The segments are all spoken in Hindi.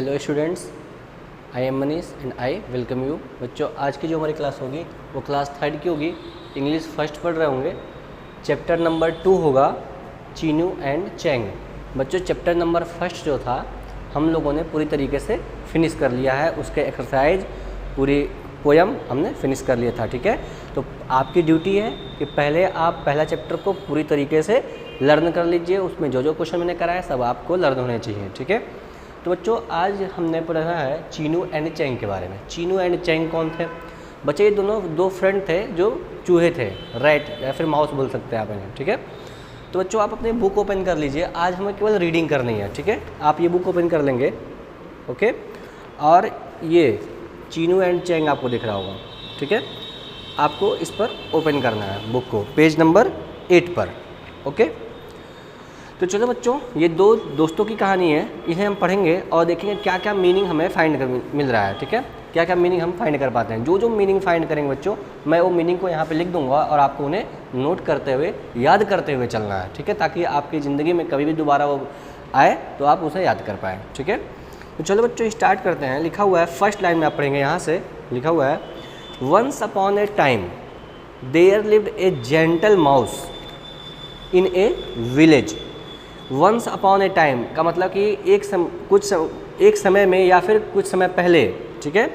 Hello students, I am Manish and I welcome you. बच्चों, आज की जो हमारी क्लास होगी वो क्लास 3 की होगी। इंग्लिश फर्स्ट पढ़ रहे होंगे। चैप्टर नंबर 2 होगा चीनू एंड चैंग। बच्चों, चैप्टर नंबर फर्स्ट जो था हम लोगों ने पूरी तरीके से फिनिश कर लिया है। उसके एक्सरसाइज पूरी पोयम हमने फिनिश कर लिया था। ठीक है, तो आपकी ड्यूटी है कि पहले आप पहला चैप्टर को पूरी तरीके से लर्न कर लीजिए। उसमें जो जो क्वेश्चन मैंने कराया सब आपको लर्न होने चाहिए। ठीक है, तो बच्चों आज हमने पढ़ा है चीनू एंड चैंग के बारे में। चीनू एंड चैंग कौन थे? बच्चे ये दोनों दो फ्रेंड थे जो चूहे थे, रैट या फिर माउस बोल सकते हैं आप इन्हें। ठीक है, तो बच्चों आप अपनी बुक ओपन कर लीजिए। आज हमें केवल रीडिंग करनी है। ठीक है, आप ये बुक ओपन कर लेंगे। ओके, और ये चीनू एंड चैंग आपको दिख रहा होगा। ठीक है, आपको इस पर ओपन करना है बुक को, पेज नंबर 8 पर। ओके, तो चलो बच्चों, ये दो दोस्तों की कहानी है, इन्हें हम पढ़ेंगे और देखेंगे क्या क्या मीनिंग हमें फाइंड कर मिल रहा है। ठीक है, क्या क्या मीनिंग हम फाइंड कर पाते हैं। जो जो मीनिंग फाइंड करेंगे बच्चों, मैं वो मीनिंग को यहाँ पे लिख दूंगा और आपको उन्हें नोट करते हुए, याद करते हुए चलना है। ठीक है, ताकि आपकी ज़िंदगी में कभी भी दोबारा वो आए तो आप उसे याद कर पाएँ। ठीक है, तो चलो बच्चों स्टार्ट करते हैं। लिखा हुआ है फर्स्ट लाइन में आप पढ़ेंगे, यहाँ से लिखा हुआ है once upon a time there lived a gentle mouse in a village. Once upon a time का मतलब कि एक समय में या फिर कुछ समय पहले। ठीक है,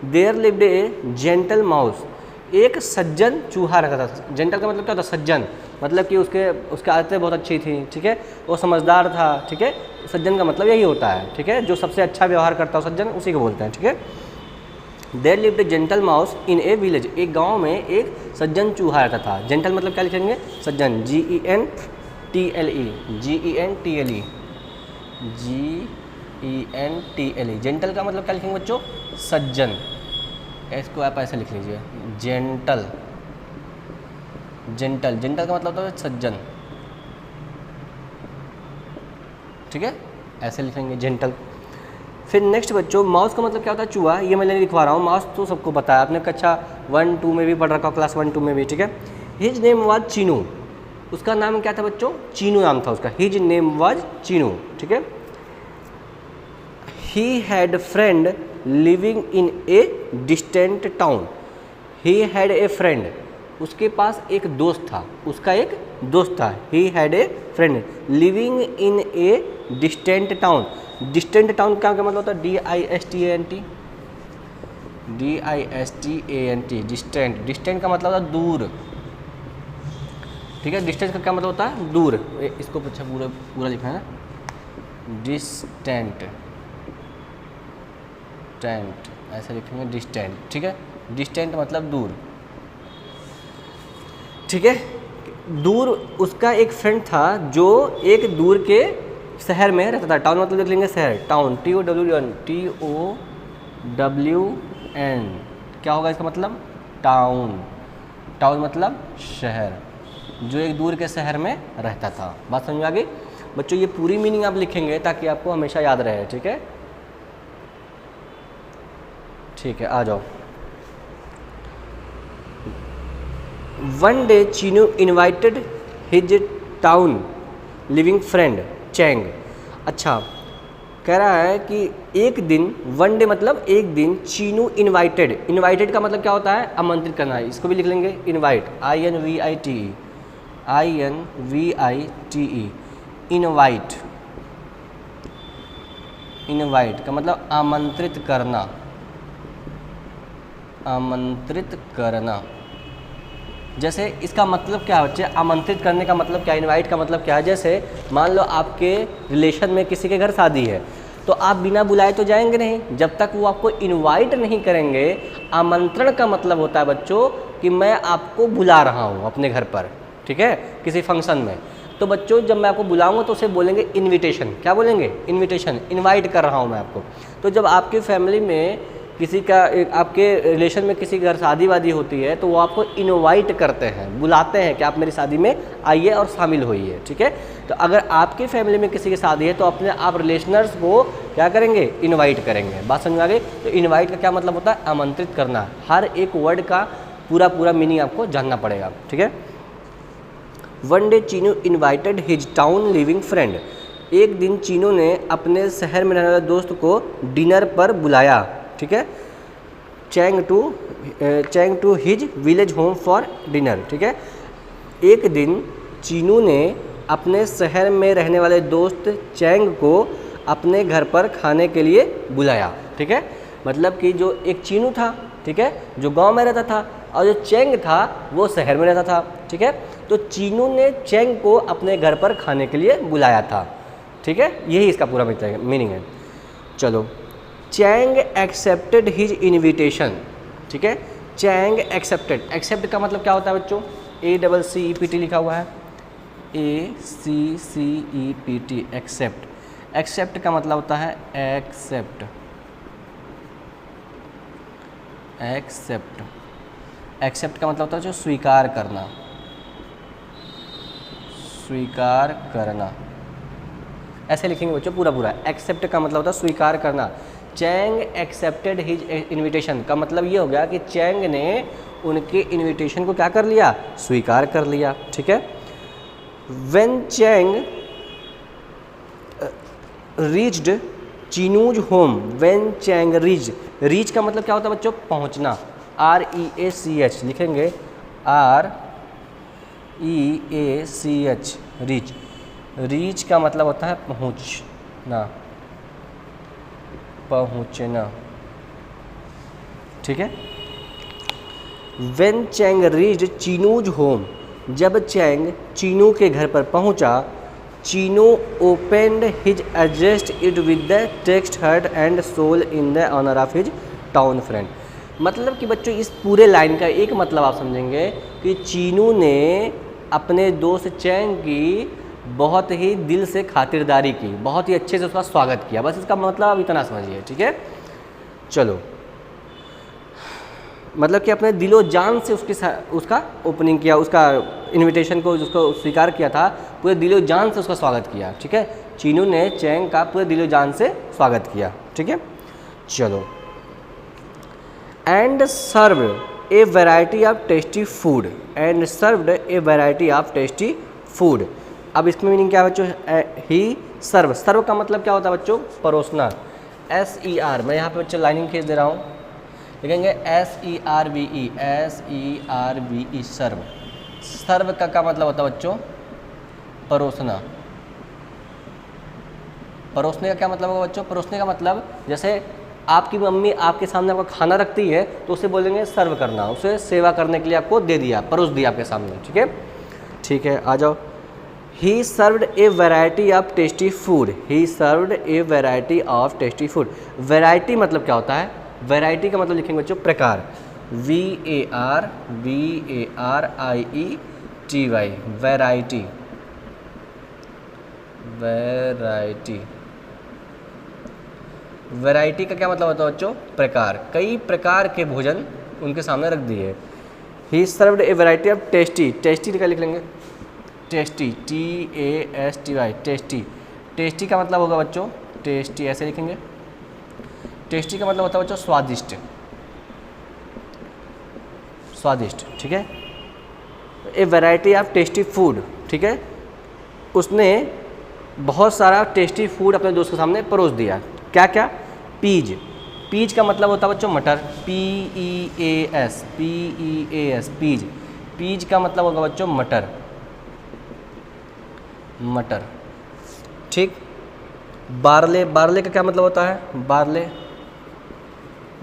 there lived a gentle mouse, एक सज्जन चूहा रहता था। जेंटल का मतलब क्या होता है? सज्जन, मतलब कि उसके आदतें बहुत अच्छी थी। ठीक है, वो समझदार था। ठीक है, सज्जन का मतलब यही होता है। ठीक है, जो सबसे अच्छा व्यवहार करता हो सज्जन, उसी को बोलते हैं। ठीक है, there lived a gentle mouse in a village, एक गाँव में एक सज्जन चूहा रहता था। जेंटल मतलब क्या लिखेंगे? सज्जन, GENTLE। जेंटल का मतलब क्या लिखेंगे बच्चों? सज्जन। इसको आप ऐसे लिख लीजिए, जेंटल। जेंटल का मतलब होता है सज्जन। ठीक है, ऐसे लिखेंगे जेंटल। फिर नेक्स्ट बच्चों, माउस का मतलब क्या होता है? चूहा। ये मैं लिखवा रहा हूँ, माउस तो सबको पता है, आपने कक्षा 1-2 में भी पढ़ रखा, क्लास 1-2 में भी। ठीक है, हिज नेम वाज चीनू, उसका नाम क्या था बच्चों? चीनू नाम था उसका। His name was Chinu. ठीक है, he had friend living in a distant town. He had a friend, उसके पास एक दोस्त था, उसका एक दोस्त था। He had a friend living in a distant town. Distant town का क्या मतलब होता है? DISTANT। डिस्टेंट का मतलब होता है दूर। ठीक है, डिस्टेंस का क्या मतलब होता है? दूर। इसको अच्छा पूरा लिखा है ना, डिस्टेंट, ऐसे लिखेंगे डिस्टेंट। ठीक है, डिस्टेंट मतलब दूर। ठीक है, दूर उसका एक फ्रेंड था जो एक दूर के शहर में रहता था। टाउन मतलब लिख लेंगे शहर, टाउन, TOWN। क्या होगा इसका मतलब? टाउन। टाउन मतलब शहर, जो एक दूर के शहर में रहता था। बात समझ में आ गई बच्चों? ये पूरी मीनिंग आप लिखेंगे ताकि आपको हमेशा याद रहे। ठीक है, ठीक है, आ जाओ। One day Chinu invited his town living friend Chang. अच्छा, कह रहा है कि एक दिन, वन डे मतलब एक दिन, चीनू इन्वाइटेड। इन्वाइटेड का मतलब क्या होता है? आमंत्रित करना है। इसको भी लिख लेंगे इन्वाइट, INVITE। इनवाइट, इनवाइट का मतलब आमंत्रित करना, आमंत्रित करना। जैसे इसका मतलब क्या है बच्चे? आमंत्रित करने का मतलब क्या है? इनवाइट का मतलब क्या है? जैसे मान लो आपके रिलेशन में किसी के घर शादी है, तो आप बिना बुलाए तो जाएंगे नहीं, जब तक वो आपको इनवाइट नहीं करेंगे। आमंत्रण का मतलब होता है बच्चों कि मैं आपको बुला रहा हूँ अपने घर पर। ठीक है, किसी फंक्शन में। तो बच्चों जब मैं आपको बुलाऊंगा तो उसे बोलेंगे इनविटेशन। क्या बोलेंगे? इनविटेशन, इनवाइट कर रहा हूँ मैं आपको। तो जब आपकी फैमिली में किसी का, आपके रिलेशन में किसी घर शादी वादी होती है, तो वो आपको इनवाइट करते हैं, बुलाते हैं कि आप मेरी शादी में आइए और शामिल होइए। ठीक है, तो अगर आपकी फैमिली में किसी की शादी है तो अपने आप रिलेशनर्स को क्या करेंगे? इनवाइट करेंगे। बात समझ आ गई? तो इनवाइट का क्या मतलब होता है? आमंत्रित करना। हर एक वर्ड का पूरा मीनिंग आपको जानना पड़ेगा। ठीक है, one day Chinu invited his town living friend एक दिन चीनू ने अपने शहर में रहने वाले दोस्त को डिनर पर बुलाया, ठीक है, Chang to his village home for dinner, ठीक है। एक दिन चीनू ने अपने शहर में रहने वाले दोस्त चैंग को अपने घर पर खाने के लिए बुलाया, ठीक है। मतलब कि जो एक चीनू था, ठीक है, जो गांव में रहता था, और जो चैंग था वो शहर में रहता था, ठीक है। तो चीनू ने चैंग को अपने घर पर खाने के लिए बुलाया था, ठीक है, यही इसका पूरा मीनिंग है। चलो, चैंग एक्सेप्टेड हिज इन्विटेशन, ठीक है, चैंग एक्सेप्टेड, एक्सेप्ट का मतलब क्या होता है बच्चों, ACCEPT लिखा हुआ है, ACCEPT, एक्सेप्ट। एक्सेप्ट का मतलब होता है एक्सेप्ट, एक्सेप्ट, एक्सेप्ट का मतलब होता है जो स्वीकार करना, स्वीकार करना, ऐसे लिखेंगे बच्चों पूरा पूरा। एक्सेप्ट का मतलब होता है स्वीकार करना। चैंग एक्सेप्टेड हिज इन्विटेशन का मतलब ये हो गया कि चैंग ने उनके इन्विटेशन को क्या कर लिया, स्वीकार कर लिया, ठीक है। When Chang reached Chinu's home, when Chang reach, reach का मतलब क्या होता है बच्चों, पहुंचना, REACH लिखेंगे, REACH, रीच, रीच का मतलब होता है पहुंचना, पहुंचना, ठीक है। When Chang reached Chinu's home, जब चैंग चीनू के घर पर पहुंचा, Chinu opened his addressed it with the text heart and soul in the honour of his town friend. मतलब कि बच्चों इस पूरे लाइन का एक मतलब आप समझेंगे कि चीनू ने अपने दोस्त चैंग की बहुत ही दिल से खातिरदारी की, बहुत ही अच्छे से उसका स्वागत किया, बस इसका मतलब आप इतना समझिए, ठीक है। चलो, मतलब कि अपने दिलो जान से उसका ओपनिंग किया, उसका इनविटेशन को उसको स्वीकार किया था, पूरे दिलो जान से उसका स्वागत किया, ठीक है। चीनू ने चैंग का पूरे दिलो जान से स्वागत किया, ठीक है। चलो, and serve a variety of tasty food, and served a variety of tasty food. अब इसमें मीनिंग क्या है बच्चों, ही सर्व, सर्व का मतलब क्या होता है बच्चों, परोसना, SER, मैं यहाँ पे बच्चों लाइनिंग खींच दे रहा हूँ, लिखेंगे SERVE, सर्व। सर्व का क्या मतलब होता है बच्चों, परोसना। परोसने का क्या मतलब होगा बच्चों, परोसने का मतलब जैसे आपकी मम्मी आपके सामने आपका खाना रखती है तो उसे बोलेंगे सर्व करना, उसे सेवा करने के लिए आपको दे दिया, परोस दिया आपके सामने, ठीक है। ठीक है, आ जाओ। ही served a variety of tasty food, he served a variety of tasty food. Variety मतलब क्या होता है, वैरायटी का मतलब लिखेंगे बच्चों प्रकार, VARIETY, वैरायटी, वैरायटी। वैरायटी का क्या मतलब होता है बच्चों, प्रकार, कई प्रकार के भोजन उनके सामने रख दिए। ही served a variety of tasty, tasty का लिख लेंगे, टेस्टी, TASTY, टेस्टी। टेस्टी का मतलब होगा बच्चों, टेस्टी ऐसे लिखेंगे। टेस्टी का मतलब होता है बच्चों स्वादिष्ट, स्वादिष्ट, ठीक है। ए वैरायटी ऑफ टेस्टी फूड, ठीक है, उसने बहुत सारा टेस्टी फूड अपने दोस्त के सामने परोस दिया। क्या क्या, पीज, पीज का मतलब होता है बच्चों मटर, PEAS, पीज, पीज का मतलब होगा बच्चों मटर, मटर, ठीक। बारले, बारले का क्या मतलब होता है, बारले,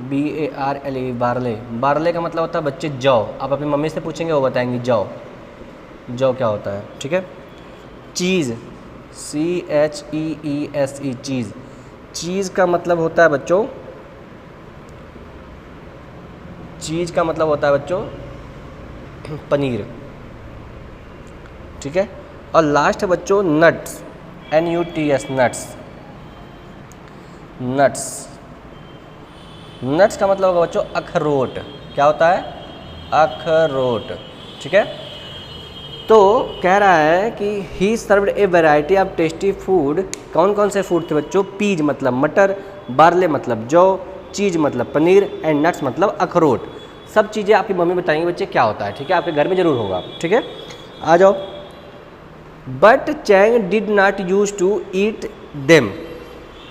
BARLE, बारले, बारले का मतलब होता है बच्चे जौ। आप अपनी मम्मी से पूछेंगे वो बताएंगी जौ, जौ क्या होता है, ठीक है। चीज़, CHEESE, चीज़, चीज़ का मतलब होता है बच्चों, चीज़ का मतलब होता है बच्चों पनीर, ठीक है। और लास्ट है बच्चों nuts, NUTS, nuts, nuts, nuts का मतलब होगा बच्चों अखरोट। क्या होता है, अखरोट, ठीक है। तो कह रहा है कि ही served a variety of tasty food. कौन कौन से फूड थे बच्चों, पीज मतलब मटर, बारले मतलब जौ, चीज़ मतलब पनीर, एंड नट्स मतलब अखरोट। सब चीज़ें आपकी मम्मी बताएंगी बच्चे क्या होता है, ठीक है, आपके घर में ज़रूर होगा, ठीक है। आ जाओ, but Chang did not use to eat them.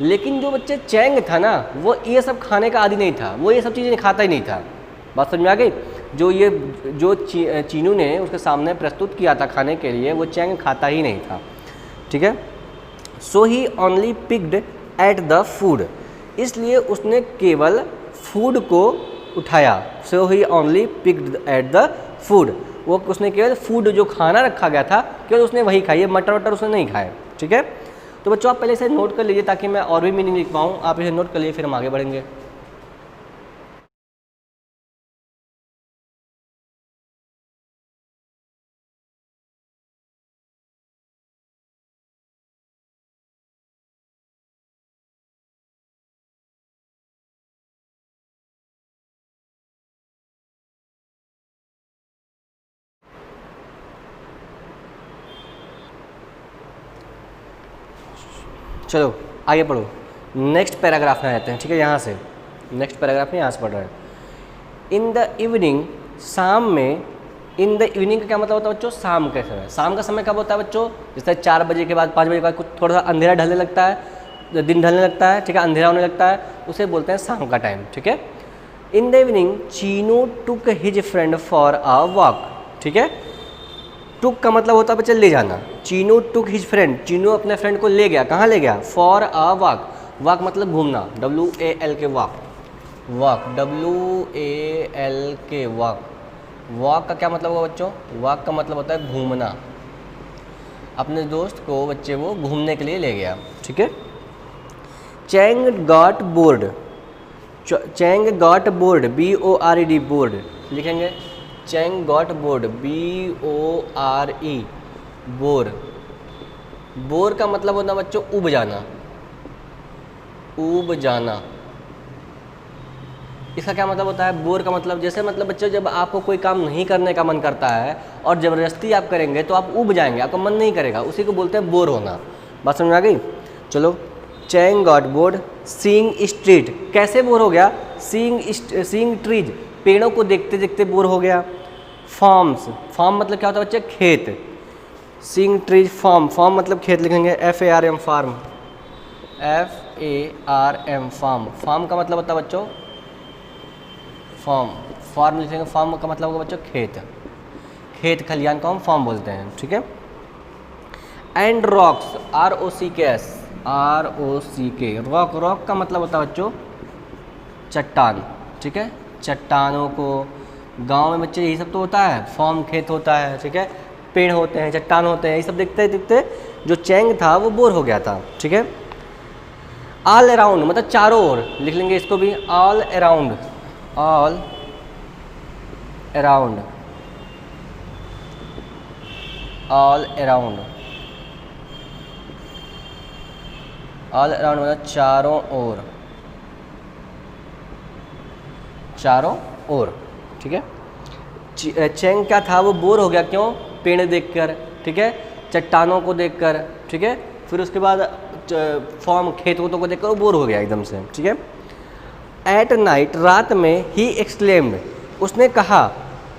लेकिन जो बच्चे चैंग था ना, वो ये सब खाने का आदी नहीं था, वो ये सब चीज़ें खाता ही नहीं था। बात समझ में आ गई? जो चीनू ने उसके सामने प्रस्तुत किया था खाने के लिए, वो चैंग खाता ही नहीं था। ठीक है। So he only picked at the food, इसलिए उसने केवल फूड को उठाया। So he only picked at the food, वो उसने केवल फूड जो खाना रखा गया था केवल उसने वही खाई है, मटर वटर उसने नहीं खाए। ठीक है। तो बच्चों आप पहले इसे नोट कर लीजिए ताकि मैं और भी मीनिंग लिख पाऊँ। आप इसे नोट कर लीजिए, फिर हम आगे बढ़ेंगे। चलो आगे पढ़ो, नेक्स्ट पैराग्राफ में आते हैं। ठीक है, यहाँ से नेक्स्ट पैराग्राफ में यहाँ से पढ़ रहे हैं। इन द इवनिंग, शाम में। इन द इवनिंग का क्या मतलब होता है बच्चों? शाम के समय। शाम का समय कब होता है बच्चों? जैसे 4 बजे के बाद, 5 बजे के बाद कुछ थोड़ा सा अंधेरा ढलने लगता है, दिन ढलने लगता है। ठीक है, अंधेरा होने लगता है, उसे बोलते हैं शाम का टाइम। ठीक है। इन the evening Chinu took his friend for a walk. ठीक है, टुक का मतलब होता है बच्चे ले जाना। Chinu took his friend, Chinu अपने फ्रेंड को ले गया। कहाँ ले गया? For a walk. वॉक मतलब घूमना, WAL के वॉक। वॉक WAL के वॉक। वॉक का क्या मतलब होगा बच्चों? वॉक का मतलब होता है घूमना। अपने दोस्त को बच्चे वो घूमने के लिए ले गया। ठीक है। Chang got bored, Chang got bored, BORD bored लिखेंगे। Chang got bored, BORE bore. Bore का मतलब होता है बच्चों उब जाना, उब जाना। इसका क्या मतलब होता है? बोर का मतलब जैसे मतलब बच्चों जब आपको कोई काम नहीं करने का मन करता है और ज़बरदस्ती आप करेंगे तो आप उब जाएंगे, आपका मन नहीं करेगा, उसी को बोलते हैं बोर होना। बात समझ में आ गई? चलो, Chang got bored seeing street, कैसे बोर हो गया? सीइंग ट्रीज, पेड़ों को देखते देखते बोर हो गया। फार्म्स, फार्म मतलब क्या होता है बच्चे? खेत। सीइंग ट्रीज फार्म, फार्म मतलब खेत लिखेंगे, FARM farm, FARM farm. Farm का मतलब होता है बच्चों फार्म, फार्म लिखेंगे। फार्म का मतलब होगा बच्चों खेत, खेत खलियान को हम फार्म बोलते हैं। ठीक है। And rocks, ROCKS, rock, rock का मतलब होता है बच्चों चट्टान। ठीक है, चट्टानों को, गांव में बच्चे यही सब तो होता है, फार्म खेत होता है। ठीक है, पेड़ होते हैं, चट्टान होते हैं, ये सब देखते देखते जो चैंग था वो बोर हो गया था। ठीक है। ऑल अराउंड मतलब चारों ओर, लिख लेंगे इसको भी, all around, all around, all around, all around मतलब चारों ओर, चारों ओर। ठीक है। चैंग क्या था? वो बोर हो गया, क्यों? पेड़ देखकर। ठीक है, चट्टानों को देखकर। ठीक है, फिर उसके बाद फॉर्म खेत वोतों को देखकर वो बोर हो गया एकदम से। ठीक है। एट नाइट, रात में, ही एक्सक्लेम्ड, उसने कहा।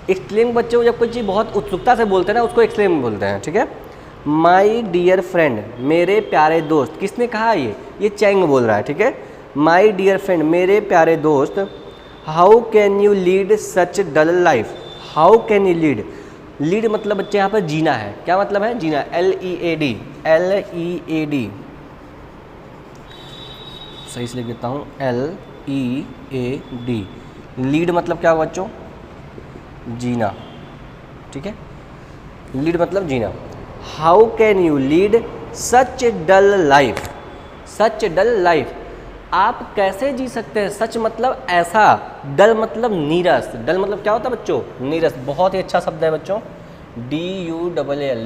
एक्सक्लेम बच्चे जब कोई चीज़ बहुत उत्सुकता से बोलते हैं ना, उसको एक्सक्लेम बोलते हैं। ठीक है। माई डियर फ्रेंड, मेरे प्यारे दोस्त। किसने कहा? ये चैंग बोल रहा है। ठीक है। माई डियर फ्रेंड, मेरे प्यारे दोस्त। How can you lead such dull life, how can you lead, lead मतलब बच्चे यहाँ पर जीना है। क्या मतलब है? जीना, LEAD, LEAD, सही से लिख देता हूँ, LEAD, लीड मतलब क्या बच्चों? जीना। ठीक है, लीड मतलब जीना। How can you lead such dull life, such dull life, आप कैसे जी सकते हैं? सच मतलब ऐसा, डल मतलब नीरस। डल मतलब क्या होता है बच्चों? नीरस। बहुत ही अच्छा शब्द है बच्चों, DULL,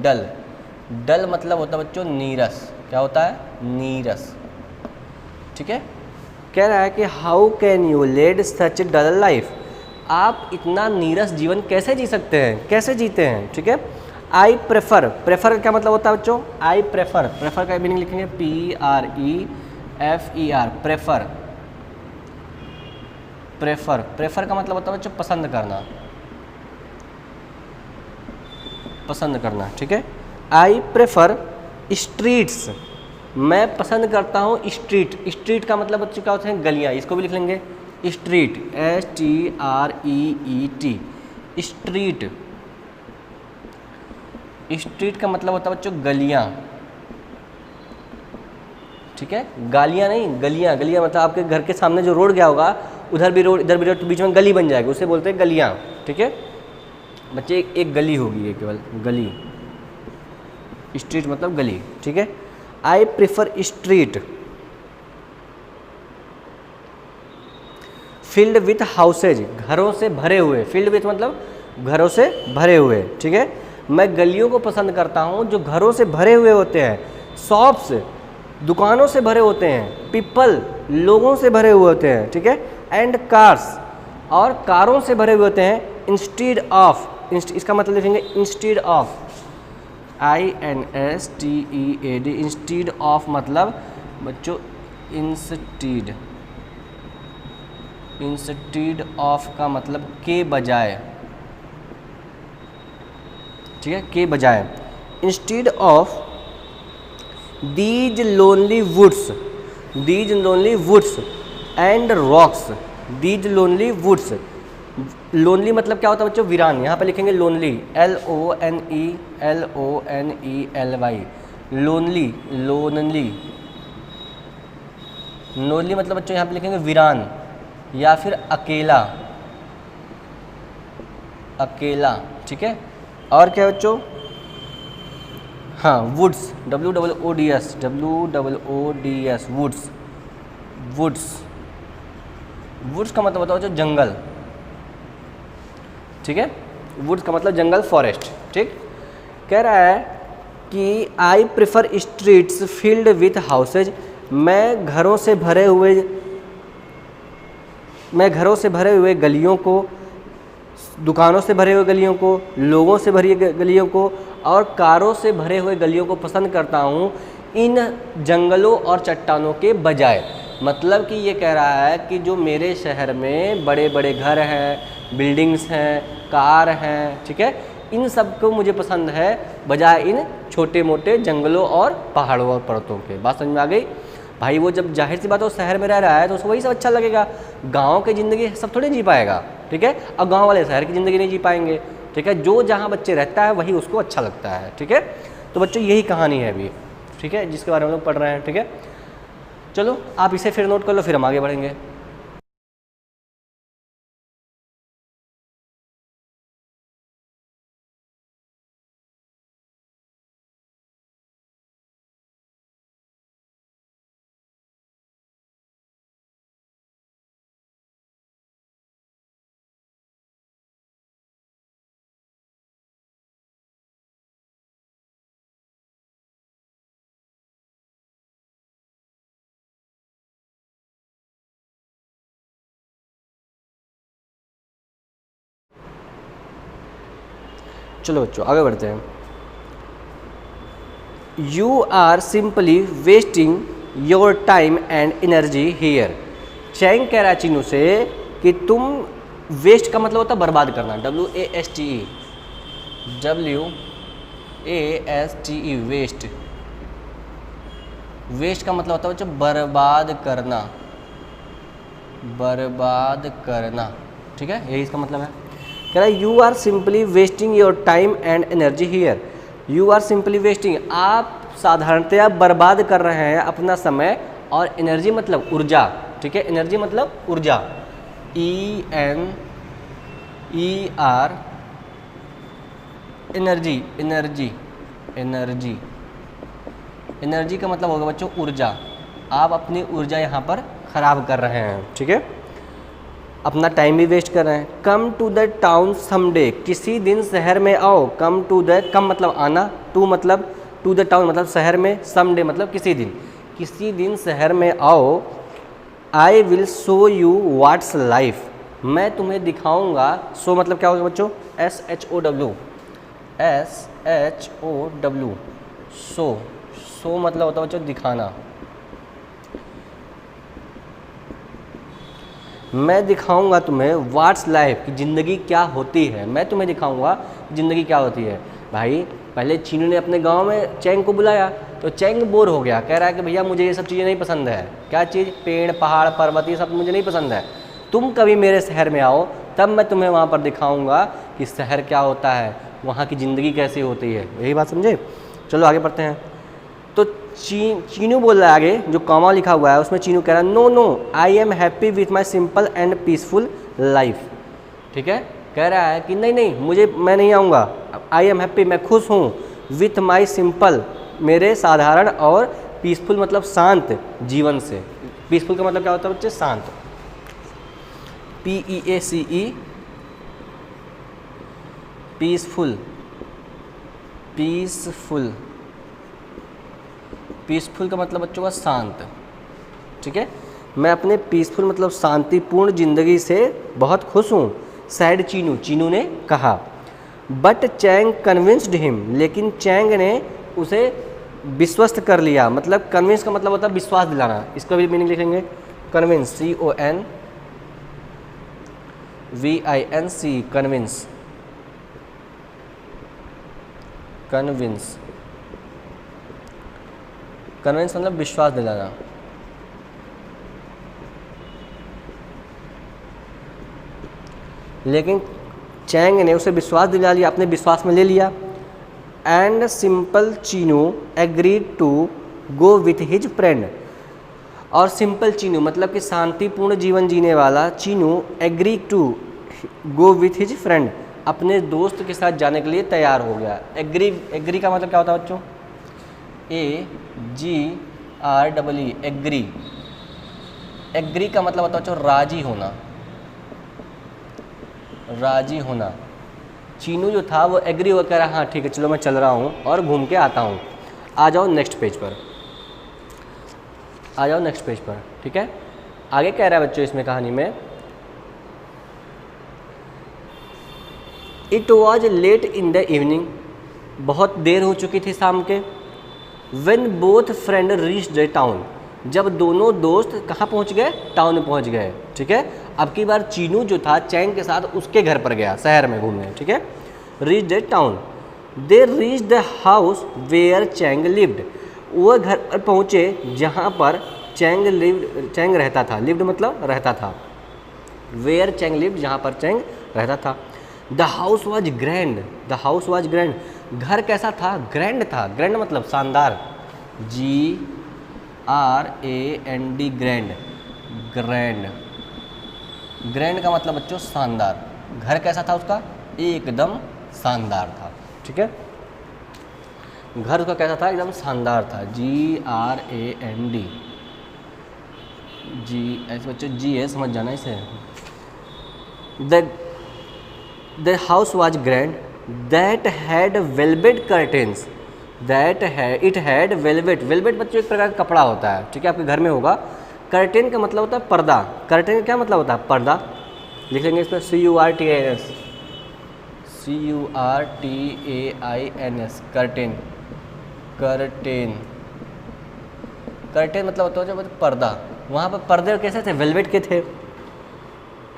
डल। डल मतलब होता है बच्चों नीरस। क्या होता है? नीरस। ठीक है। कह रहा है कि how can you lead such dull life, आप इतना नीरस जीवन कैसे जी सकते हैं, कैसे जीते हैं। ठीक है। आई प्रेफर, प्रेफर का क्या मतलब होता है बच्चों? आई प्रेफर, प्रेफर का मीनिंग लिखेंगे PREFER, प्रेफर। प्रेफर, प्रेफर का मतलब होता है बच्चों पसंद करना। पसंद करना, ठीक है। आई प्रेफर स्ट्रीट्स, मैं पसंद करता हूँ स्ट्रीट। स्ट्रीट का मतलब बच्चों क्या होते हैं, गलियाँ, इसको भी लिख लेंगे स्ट्रीट, STREET, स्ट्रीट। स्ट्रीट का मतलब होता है बच्चों गलियाँ, ठीक है, गालियाँ नहीं, गलियाँ। गलियाँ मतलब आपके घर के सामने जो रोड गया होगा, उधर भी रोड इधर भी रोड, तो बीच में गली बन जाएगी, उसे बोलते हैं गलियाँ, ठीक है बच्चे। एक गली होगी ये, केवल गली, स्ट्रीट मतलब गली, ठीक है। I prefer street field with houses, घरों से भरे हुए, फील्ड विथ मतलब घरों से भरे हुए, ठीक है। मैं गलियों को पसंद करता हूँ जो घरों से भरे हुए होते हैं, शॉप्स दुकानों से भरे होते हैं, पीपल लोगों से भरे हुए होते हैं, ठीक है, एंड कार्स और कारों से भरे हुए होते हैं, इंस्टीड ऑफ, इसका मतलब लिखेंगे instead of, INSTEAD, instead of मतलब बच्चों इंस्टीड, इंस्टीड ऑफ का मतलब के बजाय, ठीक है, के बजाय। Instead of these lonely woods, these lonely woods and rocks, these lonely woods. Lonely मतलब क्या होता है बच्चों, वीरान, यहाँ पे लिखेंगे lonely, LONELY, lonely, lonely. Lonely मतलब बच्चों यहाँ पे लिखेंगे वीरान या फिर अकेला, अकेला, ठीक है। और क्या बच्चों, हाँ woods, WOODS, woods, woods, woods का मतलब होता है जंगल, ठीक है, वुड्स का मतलब जंगल, फॉरेस्ट, ठीक। कह रहा है कि I prefer streets field with houses, मैं घरों से भरे हुए गलियों को, दुकानों से भरे हुए गलियों को, लोगों से भरी गलियों को और कारों से भरे हुए गलियों को पसंद करता हूँ इन जंगलों और चट्टानों के बजाय। मतलब कि ये कह रहा है कि जो मेरे शहर में बड़े बड़े घर हैं, बिल्डिंग्स हैं, कार हैं, ठीक है, इन सब को मुझे पसंद है बजाय इन छोटे मोटे जंगलों और पहाड़ों और पर्वतों के। बात समझ में आ गई भाई। वो जब जाहिर सी बात है वो शहर में रह रहा है तो उसको वही सब अच्छा लगेगा, गांव की ज़िंदगी सब थोड़ी जी पाएगा, ठीक है, और गांव वाले शहर की ज़िंदगी नहीं जी पाएंगे, ठीक है। जो जहाँ बच्चे रहता है वही उसको अच्छा लगता है, ठीक है। तो बच्चों यही कहानी है अभी, ठीक है, जिसके बारे में हम लोग पढ़ रहे हैं, ठीक है। चलो आप इसे फिर नोट कर लो, फिर हम आगे बढ़ेंगे। चलो बच्चों आगे बढ़ते हैं। You are simply wasting your time and energy here. Chang कह रहा है चीनू से कि तुम, वेस्ट का मतलब होता है बर्बाद करना, WASTE, वेस्ट। वेस्ट का मतलब होता है बच्चों बर्बाद करना, बर्बाद करना, ठीक है, यही इसका मतलब है। कह रहा है you are simply wasting your time and energy here. You are simply wasting, आप साधारणतया बर्बाद कर रहे हैं अपना समय और एनर्जी मतलब ऊर्जा, ठीक है, एनर्जी मतलब ऊर्जा, ENER, energy, energy, energy, energy का मतलब होगा बच्चों ऊर्जा। आप अपनी ऊर्जा यहाँ पर ख़राब कर रहे हैं, ठीक है, अपना टाइम भी वेस्ट कर रहे हैं। Come to the town someday, किसी दिन शहर में आओ। कम टू द, कम मतलब आना, टू मतलब टू द टाउन मतलब शहर में, समडे मतलब किसी दिन, किसी दिन शहर में आओ। I will show you what's life, मैं तुम्हें दिखाऊंगा। सो मतलब क्या होगा बच्चों, SHOW, सो, सो मतलब होता है बच्चों दिखाना। मैं दिखाऊंगा तुम्हें व्हाट्स लाइफ, की ज़िंदगी क्या होती है, मैं तुम्हें दिखाऊंगा ज़िंदगी क्या होती है। भाई पहले चीनू ने अपने गांव में चैंग को बुलाया तो चैंग बोर हो गया, कह रहा है कि भैया मुझे ये सब चीज़ें नहीं पसंद है। क्या चीज़? पेड़ पहाड़ पर्वत, ये सब मुझे नहीं पसंद है। तुम कभी मेरे शहर में आओ तब मैं तुम्हें वहाँ पर दिखाऊंगा कि शहर क्या होता है, वहाँ की ज़िंदगी कैसी होती है। यही बात समझे? चलो आगे पढ़ते हैं। तो चीनू बोल रहा है आगे, जो कॉमा लिखा हुआ है उसमें चीनू कह रहा है no no I am happy with my simple and peaceful life. ठीक है, कह रहा है कि नहीं नहीं मैं नहीं आऊँगा, आई एम हैप्पी, मैं खुश हूँ, विथ माई सिंपल, मेरे साधारण, और पीसफुल मतलब शांत जीवन से। पीसफुल का मतलब क्या होता है बच्चे? शांत। PEACE, पीसफुल, पीसफुल, पीसफुल का मतलब बच्चों का शांत। ठीक है, मैं अपने पीसफुल मतलब शांतिपूर्ण जिंदगी से बहुत खुश हूँ, सैड चीनू ने कहा। बट चैंग कन्विंस्ड हिम, लेकिन चैंग ने उसे विश्वस्त कर लिया। मतलब कन्विंस का मतलब होता है विश्वास दिलाना। इसका भी मीनिंग लिखेंगे convince, CONVINC, convince, convince, convince मतलब विश्वास दिलाना। लेकिन चैंग ने उसे विश्वास दिला लिया, अपने विश्वास में ले लिया। And simple Chinu agreed to go with his friend, और सिंपल चीनू मतलब कि शांतिपूर्ण जीवन जीने वाला Chinu agree to go with his friend, अपने दोस्त के साथ जाने के लिए तैयार हो गया। एग्री का मतलब क्या होता है बच्चों? AGREE, agree. एग्री का मतलब होता है बच्चों राजी होना, राजी होना। चीनू जो था वो एग्री होकर कह रहा हाँ ठीक है चलो मैं चल रहा हूँ और घूम के आता हूँ। आ जाओ नेक्स्ट पेज पर, आ जाओ नेक्स्ट पेज पर। ठीक है, आगे कह रहा है बच्चों इसमें कहानी में, it was late in the evening, बहुत देर हो चुकी थी शाम के। When both friend reach the town, जब दोनों दोस्त कहाँ पहुँच गए? टाउन में पहुँच गए। ठीक है, अब की बार चीनू जो था चैंग के साथ उसके घर पर गया शहर में घूमने। ठीक है, reach the town, they reach the house where Chang lived, वह घर पर पहुँचे जहाँ पर चैंग रहता था। लिव्ड मतलब रहता था। वेयर चैंग लिव्ड, जहाँ पर चैंग रहता था। The house was grand, the house was grand, घर कैसा था? ग्रैंड था। ग्रैंड मतलब शानदार, GRAND, ग्रैंड। ग्रैंड, ग्रैंड का मतलब बच्चों शानदार। घर कैसा था उसका? एकदम शानदार था। ठीक है, घर उसका कैसा था? एकदम शानदार था। GRAND, ऐसे बच्चों जी है, समझ जाना इसे। The house was grand, that had velvet curtains, it had velvet. Velvet बच्चों एक प्रकार का कपड़ा होता है। ठीक है, आपके घर में होगा। कर्टेन का मतलब होता है पर्दा। कर्टेन का क्या मतलब होता है? पर्दा। लिख लेंगे इस पर CURTAINS, कर्टेन। कर्टेन, कर्टेन मतलब होता है पर्दा। वहाँ पर पर्दे कैसे थे? वेलवेट के थे।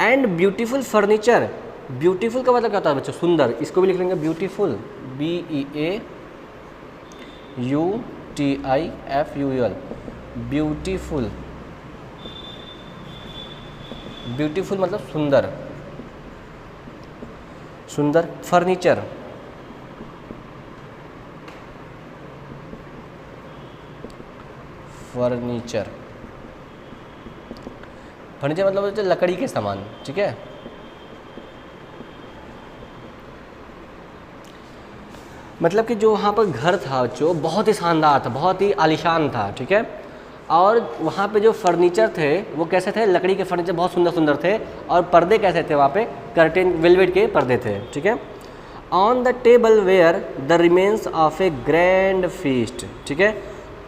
एंड ब्यूटीफुल फर्नीचर, ब्यूटीफुल का मतलब क्या होता है बच्चों? सुंदर। इसको भी लिख लेंगे ब्यूटीफुल, BEAUTIFUL, ब्यूटीफुल। ब्यूटीफुल मतलब सुंदर, सुंदर। फर्नीचर, फर्नीचर, फर्नीचर मतलब लकड़ी के सामान। ठीक है, मतलब कि जो वहाँ पर घर था जो बहुत ही शानदार था, बहुत ही आलीशान था। ठीक है, और वहाँ पे जो फर्नीचर थे वो कैसे थे? लकड़ी के फर्नीचर बहुत सुंदर सुंदर थे। और पर्दे कैसे थे? वहाँ पे कर्टेन, वेलवेट के पर्दे थे। ठीक है, on the table where the remains of a grand feast. ठीक है,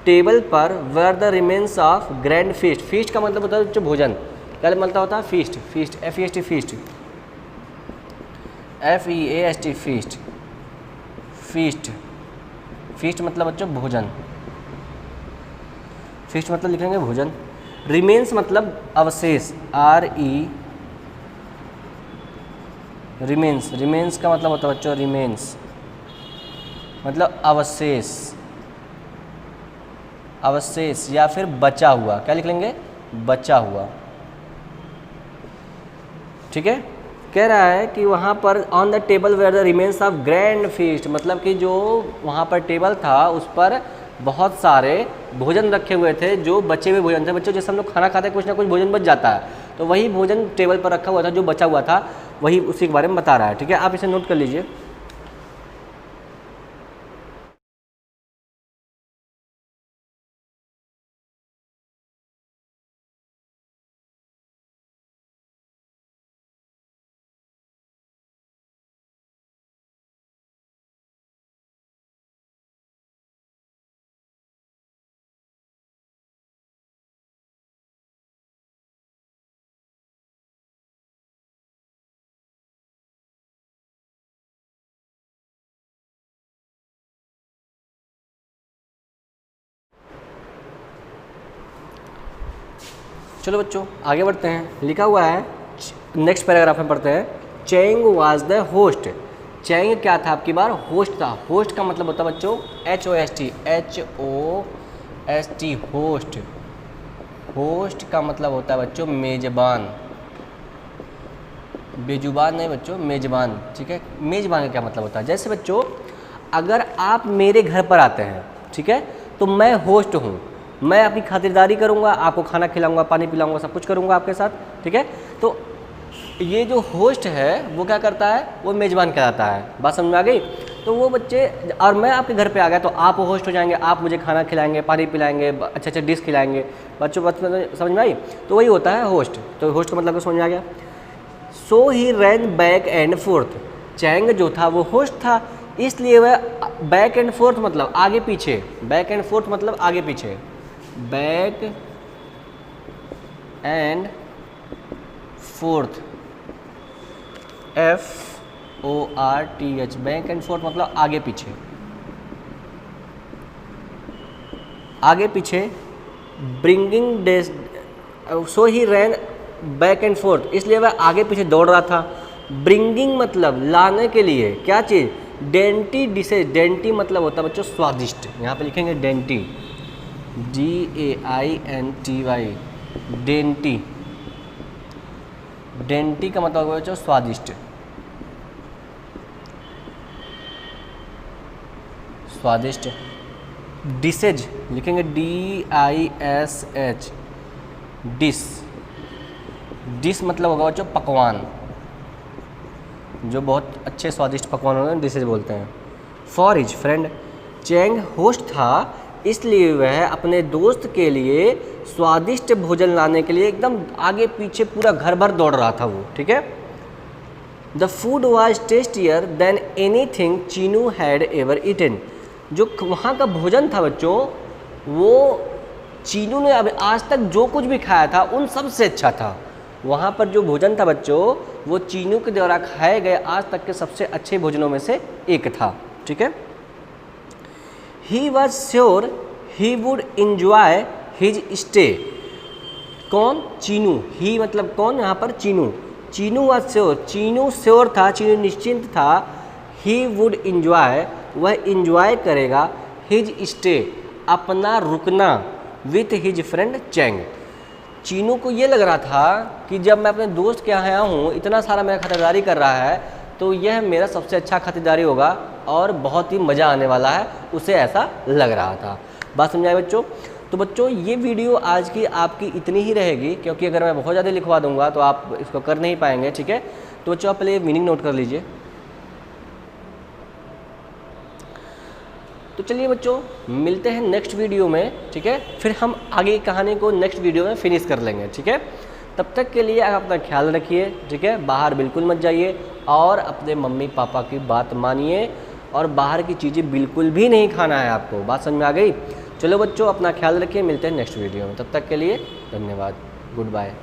टेबल पर where the remains of grand feast. Feast का मतलब होता है जो भोजन, क्या मतलब होता है? Feast, feast, FEAST, feast, FEAST, feast. Feast, feast मतलब बच्चों भोजन। फीस्ट मतलब लिखेंगे भोजन। रिमेन्स मतलब अवशेष, रिमेन्स, रिमेन्स का मतलब होता है बच्चों रिमेन्स, मतलब अवशेष, अवशेष या फिर बचा हुआ, क्या लिख लेंगे, बचा हुआ। ठीक है, कह रहा है कि वहाँ पर on the table where the remains of grand feast, मतलब कि जो वहाँ पर टेबल था उस पर बहुत सारे भोजन रखे हुए थे, जो बचे हुए भोजन थे। बच्चों जैसे हम लोग खाना खाते हैं कुछ ना कुछ भोजन बच जाता है, तो वही भोजन टेबल पर रखा हुआ था, जो बचा हुआ था वही उसी के बारे में बता रहा है। ठीक है, आप इसे नोट कर लीजिए। चलो बच्चों आगे बढ़ते हैं। लिखा हुआ है, नेक्स्ट पैराग्राफ में पढ़ते हैं, चैंग वाज द होस्ट। चैंग क्या था, आपकी बार होस्ट था। होस्ट का मतलब होता है बच्चों HOST, HOST, होस्ट। होस्ट का मतलब होता है बच्चों मेजबान, बेजुबान नहीं बच्चों, मेजबान। ठीक है, मेजबान का क्या मतलब होता है, जैसे बच्चों अगर आप मेरे घर पर आते हैं, ठीक है, तो मैं होस्ट हूँ, मैं आपकी खातिरदारी करूँगा, आपको खाना खिलाऊंगा, पानी पिलाऊंगा, सब कुछ करूँगा आपके साथ। ठीक है, तो ये जो होस्ट है वो क्या करता है, वो मेज़बान कहलाता है। बात समझ में आ गई। तो वो बच्चे, और मैं आपके घर पे आ गया तो आप होस्ट हो जाएंगे, आप मुझे खाना खिलाएंगे, पानी पिलाएंगे, अच्छे अच्छे डिश खिलाएंगे। बच्चों बात समझ में आई। तो वही होता है होस्ट। तो होस्ट का मतलब समझ में आ गया। सो he ran back and fourth. Chang जो था वो होस्ट था, इसलिए वह बैक एंड फोर्थ मतलब आगे पीछे, बैक एंड फोर्थ मतलब आगे पीछे, back and forth, FORTH, back and forth मतलब आगे पीछे, आगे पीछे। ब्रिंगिंग डेस, so he ran back and forth, इसलिए वह आगे पीछे दौड़ रहा था। ब्रिंगिंग मतलब लाने के लिए, क्या चीज़, डेंटी डिशेज। डेंटी मतलब होता है बच्चों स्वादिष्ट, यहाँ पे लिखेंगे डेंटी, DAINTY, डेंटी। डेंटी का मतलब होगा बच्चों स्वादिष्ट, स्वादिष्ट। डिशेज लिखेंगे DISH, डिश। डिश मतलब होगा बच्चों पकवान, जो बहुत अच्छे स्वादिष्ट पकवान होते हैं डिशेज बोलते हैं। For his friend, Chang host था, इसलिए वह अपने दोस्त के लिए स्वादिष्ट भोजन लाने के लिए एकदम आगे पीछे पूरा घर भर दौड़ रहा था वो। ठीक है। The food was tastier than anything Chinu had ever eaten. जो वहाँ का भोजन था बच्चों, वो चीनू ने अब आज तक जो कुछ भी खाया था उन सब से अच्छा था। वहाँ पर जो भोजन था बच्चों, वो चीनू के द्वारा खाए गए आज तक के सबसे अच्छे भोजनों में से एक था। ठीक है। He was sure he would enjoy his stay. कौन, चीनू। ही मतलब कौन, यहाँ पर Chinu. Chinu was sure, Chinu sure था, चीनू निश्चिंत था। ही वुड इंजॉय, वह इंजॉय करेगा, हिज स्टे, अपना रुकना, with his friend Chang. Chinu को ये लग रहा था कि जब मैं अपने दोस्त के यहाँ आया हूँ, इतना सारा मेरा खातिरदारी कर रहा है, तो यह मेरा सबसे अच्छा खातिरदारी होगा और बहुत ही मज़ा आने वाला है, उसे ऐसा लग रहा था। बात समझाए बच्चों। तो बच्चों ये वीडियो आज की आपकी इतनी ही रहेगी, क्योंकि अगर मैं बहुत ज़्यादा लिखवा दूंगा तो आप इसको कर नहीं पाएंगे। ठीक है। तो बच्चों आप पहले मीनिंग नोट कर लीजिए। तो चलिए बच्चों मिलते हैं नेक्स्ट वीडियो में। ठीक है, फिर हम आगे की कहानी को नेक्स्ट वीडियो में फिनिश कर लेंगे। ठीक है, तब तक के लिए आप अपना ख्याल रखिए। ठीक है, बाहर बिल्कुल मत जाइए और अपने मम्मी पापा की बात मानिए, और बाहर की चीज़ें बिल्कुल भी नहीं खाना है आपको। बात समझ में आ गई। चलो बच्चों अपना ख्याल रखिए, मिलते हैं नेक्स्ट वीडियो में। तब तक के लिए धन्यवाद, गुड बाय।